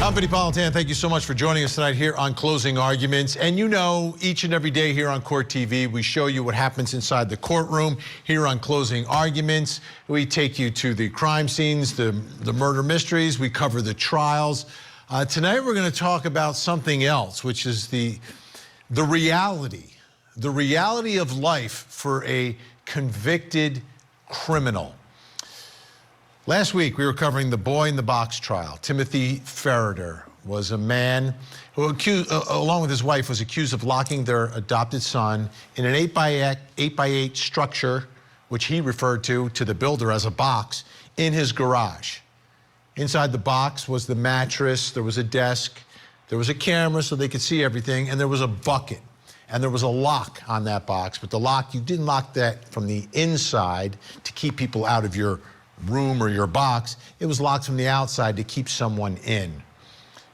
I'm Vinny Politan. Thank you so much for joining us tonight here on Closing Arguments. And you know, each and every day here on Court TV, we show you what happens inside the courtroom. Here on Closing Arguments, we take you to the crime scenes, the murder mysteries. We cover the trials. Tonight, we're going to talk about something else, which is the reality of life for a convicted criminal. Last week, we were covering the boy in the box trial. Timothy Ferriter was a man who, along with his wife, was accused of locking their adopted son in an 8x8 structure, which he referred to the builder as a box, in his garage. Inside the box was the mattress, there was a desk, there was a camera so they could see everything, and there was a bucket. And there was a lock on that box, but the lock, you didn't lock that from the inside to keep people out of your room or your box. It was locked from the outside to keep someone in.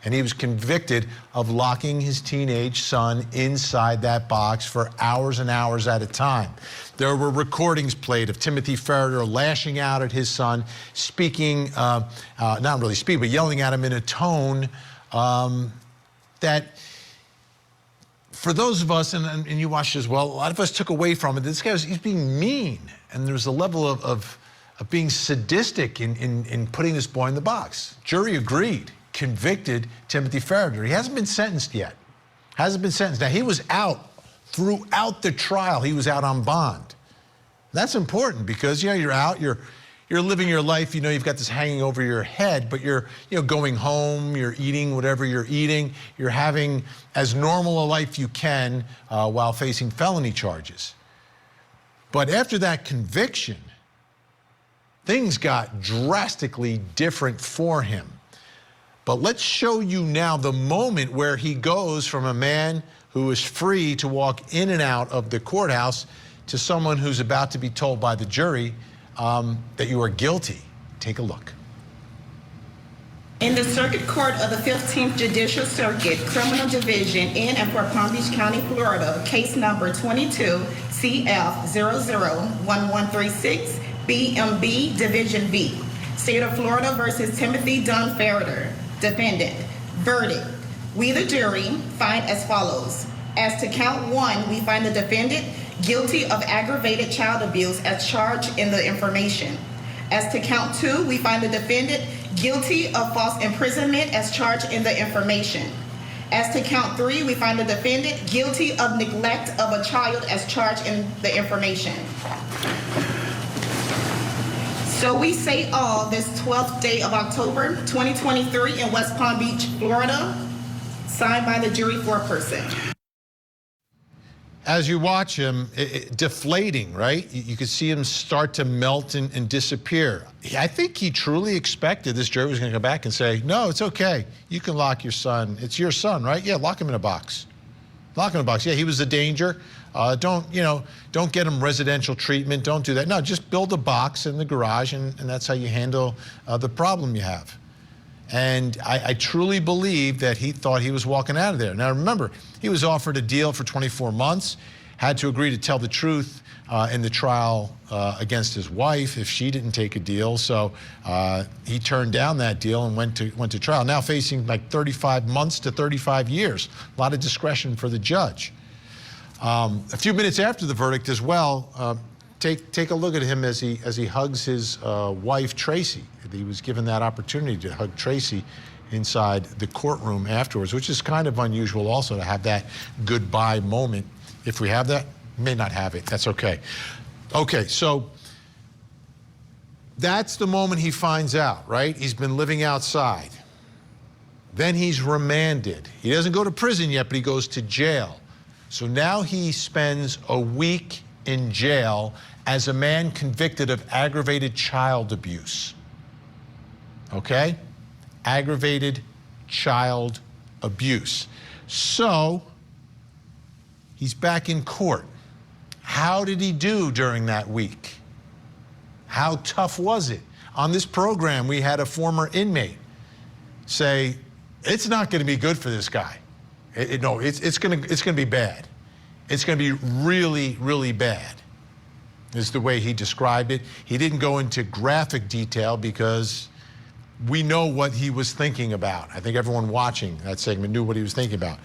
And he was convicted of locking his teenage son inside that box for hours and hours at a time. There were recordings played of Timothy Ferriter lashing out at his son, speaking, not really speaking, but yelling at him in a tone that, for those of us, and you watched as well, a lot of us took away from it. This guy he's being mean, and there's a level of being sadistic in putting this boy in the box. Jury agreed, convicted Timothy Ferriter. He hasn't been sentenced yet. Hasn't been sentenced. Now, he was out throughout the trial. He was out on bond. That's important because, you know, you're out, you're living your life, you know, you've got this hanging over your head, but you're, you know, going home, you're eating whatever you're eating, you're having as normal a life you can while facing felony charges. But after that conviction, things got drastically different for him. But let's show you now the moment where he goes from a man who is free to walk in and out of the courthouse to someone who's about to be told by the jury that you are guilty. Take a look. In the Circuit Court of the 15th Judicial Circuit, Criminal Division in and for Palm Beach County, Florida, case number 22 CF001136, BMB Division B, State of Florida versus Timothy Dunn Ferriter, defendant. Verdict. We, the jury, find as follows. As to count one, we find the defendant guilty of aggravated child abuse as charged in the information. As to count two, we find the defendant guilty of false imprisonment as charged in the information. As to count three, we find the defendant guilty of neglect of a child as charged in the information. So we say all this 12th day of October 2023 in West Palm Beach, Florida, signed by the jury foreperson. As you watch him, deflating, right? You could see him start to melt and disappear. I think he truly expected this jury was going to come back and say, no, it's okay. You can lock your son. It's your son, right? Yeah, lock him in a box. Lock him in a box. Yeah, he was a danger. Don't get him residential treatment. Don't do that. No, just build a box in the garage, and that's how you handle the problem you have. And I truly believe that he thought he was walking out of there. Now, remember, he was offered a deal for 24 months, had to agree to tell the truth in the trial against his wife if she didn't take a deal. So he turned down that deal and went to trial. Now facing like 35 months to 35 years. A lot of discretion for the judge. A few minutes after the verdict as well, take a look at him as he hugs his wife, Tracy. He was given that opportunity to hug Tracy inside the courtroom afterwards, which is kind of unusual also to have that goodbye moment. If we have that, may not have it. That's okay. Okay, so that's the moment he finds out, right? He's been living outside. Then he's remanded. He doesn't go to prison yet, but he goes to jail. So now he spends a week in jail as a man convicted of aggravated child abuse. Okay? Aggravated child abuse. So he's back in court. How did he do during that week? How tough was it? On this program, we had a former inmate say, it's not going to be good for this guy. No, it's going to be bad. It's going to be really, really bad, is the way he described it. He didn't go into graphic detail because we know what he was thinking about. I think everyone watching that segment knew what he was thinking about.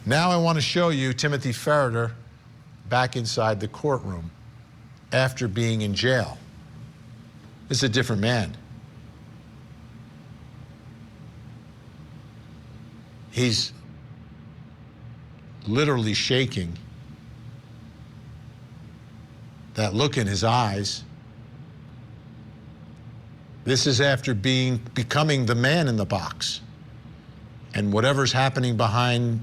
Now I want to show you Timothy Ferriter back inside the courtroom after being in jail. This is a different man. He's literally shaking. That look in his eyes. This is after becoming the man in the box. And whatever's happening behind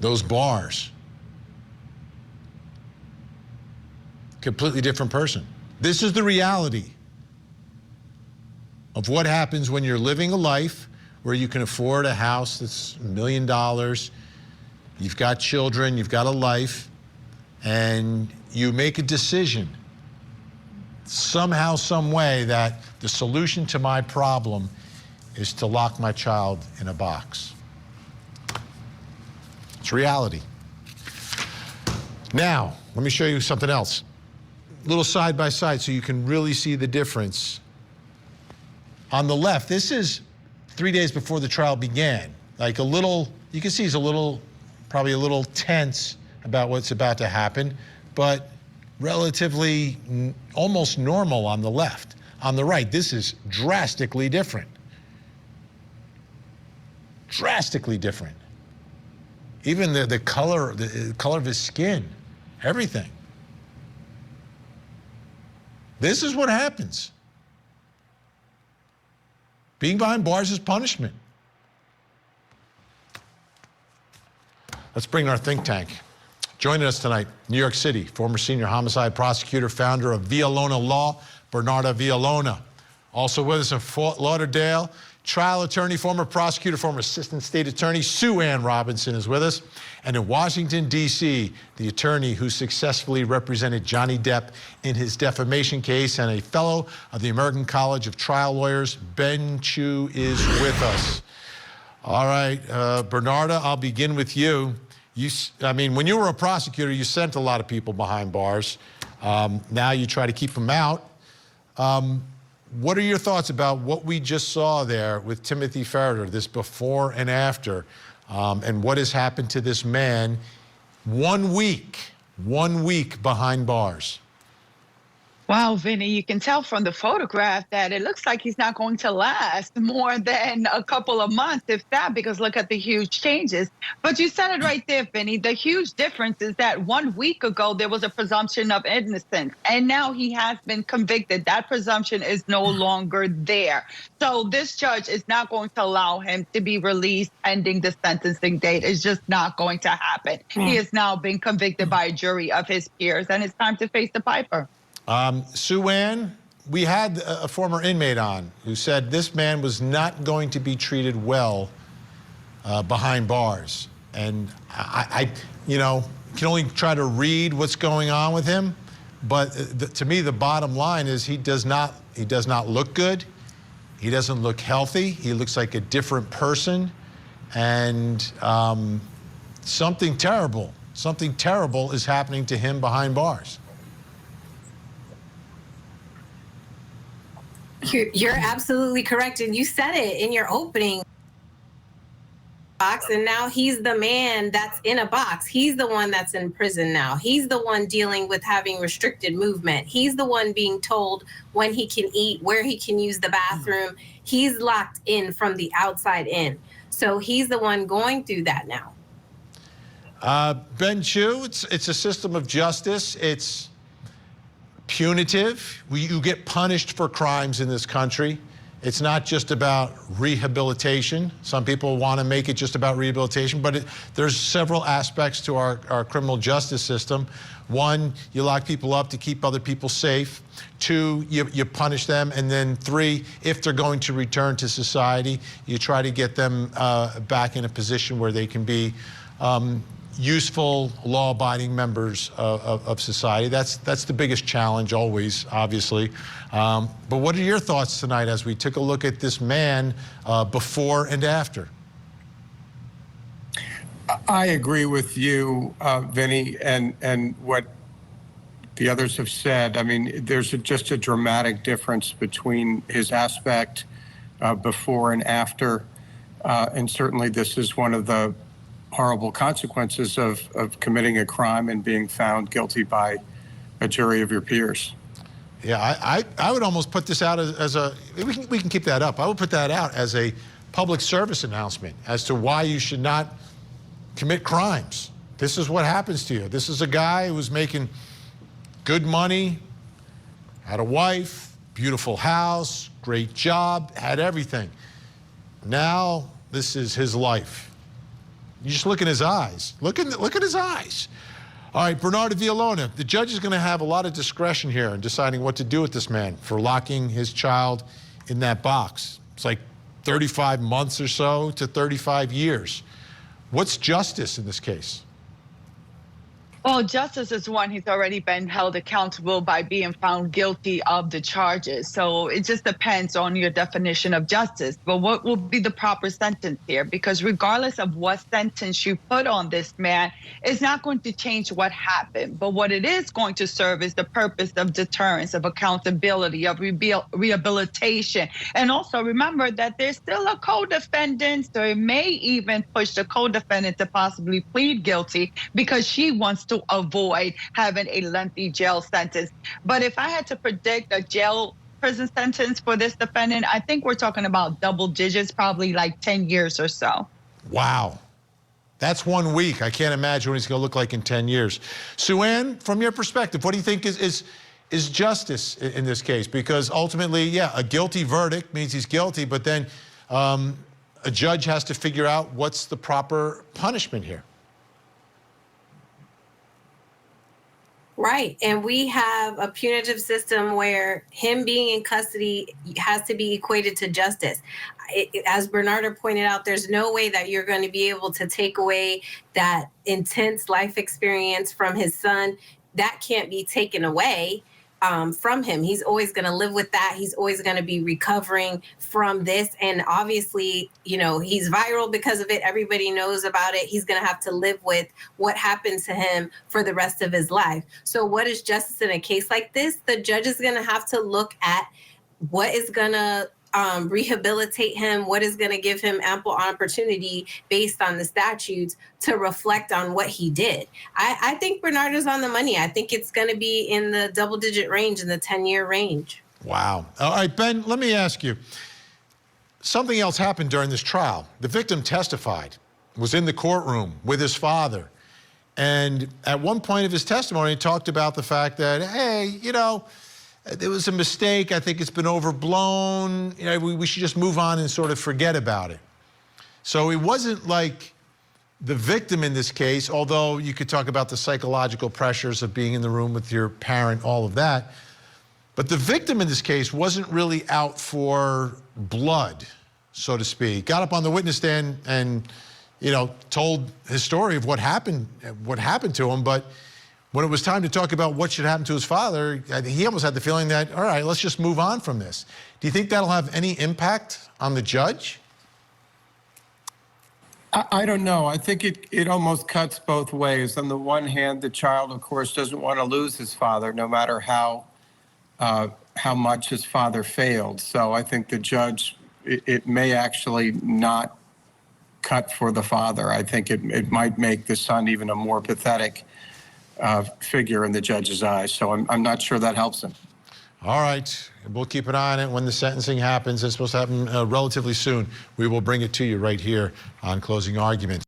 those bars. Completely different person. This is the reality of what happens when you're living a life where you can afford a house that's $1 million, you've got children, you've got a life, and you make a decision somehow, some way, that the solution to my problem is to lock my child in a box. It's reality. Now, let me show you something else. A little side by side so you can really see the difference. On the left, this is 3 days before the trial began. Like a little, you can see he's probably a little tense about what's about to happen, but relatively almost normal on the left. On the right, this is drastically different. Drastically different. Even the color of his skin, everything. This is what happens. Being behind bars is punishment. Let's bring our think tank. Joining us tonight, New York City, former senior homicide prosecutor, founder of Villalona Law, Bernarda Villalona. Also with us in Fort Lauderdale, trial attorney, former prosecutor, former assistant state attorney, Sue Ann Robinson is with us. And in Washington, D.C., the attorney who successfully represented Johnny Depp in his defamation case and a fellow of the American College of Trial Lawyers, Ben Chu, is with us. All right, Bernarda, I'll begin with you. I mean, when you were a prosecutor, you sent a lot of people behind bars. Now you try to keep them out. What are your thoughts about what we just saw there with Timothy Ferriter, this before and after, and what has happened to this man 1 week behind bars? Wow, Vinny, you can tell from the photograph that it looks like he's not going to last more than a couple of months, if that, because look at the huge changes. But you said it right there, Vinny. The huge difference is that 1 week ago, there was a presumption of innocence, and now he has been convicted. That presumption is no longer there. So this judge is not going to allow him to be released pending the sentencing date. It's just not going to happen. He has now been convicted by a jury of his peers, and it's time to face the piper. Sue Ann, we had a former inmate on who said this man was not going to be treated well behind bars. And I can only try to read what's going on with him. But to me, the bottom line is he does not look good. He doesn't look healthy. He looks like a different person. And something terrible is happening to him behind bars. You're absolutely correct, and you said it in your opening box, and now he's the man that's in a box. He's the one that's in prison now. He's the one dealing with having restricted movement. He's the one being told when he can eat, where he can use the bathroom. He's locked in from the outside in. So he's the one going through that now. Ben Chu, it's a system of justice. It's punitive. You get punished for crimes in this country. It's not just about rehabilitation. Some people want to make it just about rehabilitation, but there's several aspects to our criminal justice system. One, you lock people up to keep other people safe. Two, you punish them. And then three, if they're going to return to society, you try to get them back in a position where they can be useful, law-abiding members of society. That's the biggest challenge always, obviously. But what are your thoughts tonight as we took a look at this man before and after? I agree with you, Vinny, and what the others have said, I mean, there's just a dramatic difference between his aspect before and after. And certainly this is one of the horrible consequences of committing a crime and being found guilty by a jury of your peers. Yeah, I would almost put this out as a, we can keep that up. I would put that out as a public service announcement as to why you should not commit crimes. This is what happens to you. This is a guy who was making good money, had a wife, beautiful house, great job, had everything. Now this is his life. You just look in his eyes. Look at his eyes. All right, Bernardo Villalona, the judge is going to have a lot of discretion here in deciding what to do with this man for locking his child in that box. It's like 35 months or so to 35 years. What's justice in this case? Well, justice is one. He's already been held accountable by being found guilty of the charges. So it just depends on your definition of justice. But what will be the proper sentence here? Because regardless of what sentence you put on this man, it's not going to change what happened. But what it is going to serve is the purpose of deterrence, of accountability, of rehabilitation. And also remember that there's still a co-defendant, so it may even push the co-defendant to possibly plead guilty because she wants to avoid having a lengthy jail sentence. But if I had to predict a prison sentence for this defendant, I think we're talking about double digits, probably like 10 years or so. Wow. That's 1 week. I can't imagine what he's going to look like in 10 years. Sue-Ann, from your perspective, what do you think is justice in this case? Because ultimately, yeah, a guilty verdict means he's guilty, but then a judge has to figure out what's the proper punishment here. Right. And we have a punitive system where him being in custody has to be equated to justice. As Bernardo pointed out, there's no way that you're going to be able to take away that intense life experience from his son. That can't be taken away from him. He's always going to live with that. He's always going to be recovering from this. And obviously, you know, he's viral because of it. Everybody knows about it. He's going to have to live with what happened to him for the rest of his life. So what is justice in a case like this? The judge is going to have to look at what is going to rehabilitate him, what is going to give him ample opportunity based on the statutes to reflect on what he did. I think Bernardo's on the money. I think it's going to be in the double-digit range, in the 10-year range. Wow. All right, Ben, let me ask you. Something else happened during this trial. The victim testified, was in the courtroom with his father. And at one point of his testimony, he talked about the fact that, hey, you know, there was a mistake. I think it's been overblown. You know, we should just move on and sort of forget about it. So it wasn't like the victim in this case, although you could talk about the psychological pressures of being in the room with your parent, all of that. But the victim in this case wasn't really out for blood, so to speak. Got up on the witness stand and, you know, told his story of what happened to him. But when it was time to talk about what should happen to his father, he almost had the feeling that, all right, let's just move on from this. Do you think that'll have any impact on the judge? I don't know. I think it almost cuts both ways. On the one hand, the child, of course, doesn't want to lose his father, no matter how much his father failed. So I think the judge, it may actually not cut for the father. I think it might make the son even a more pathetic figure in the judge's eyes. So I'm not sure that helps him. All right, we'll keep an eye on it when the sentencing happens. It's supposed to happen relatively soon. We will bring it to you right here on Closing Arguments.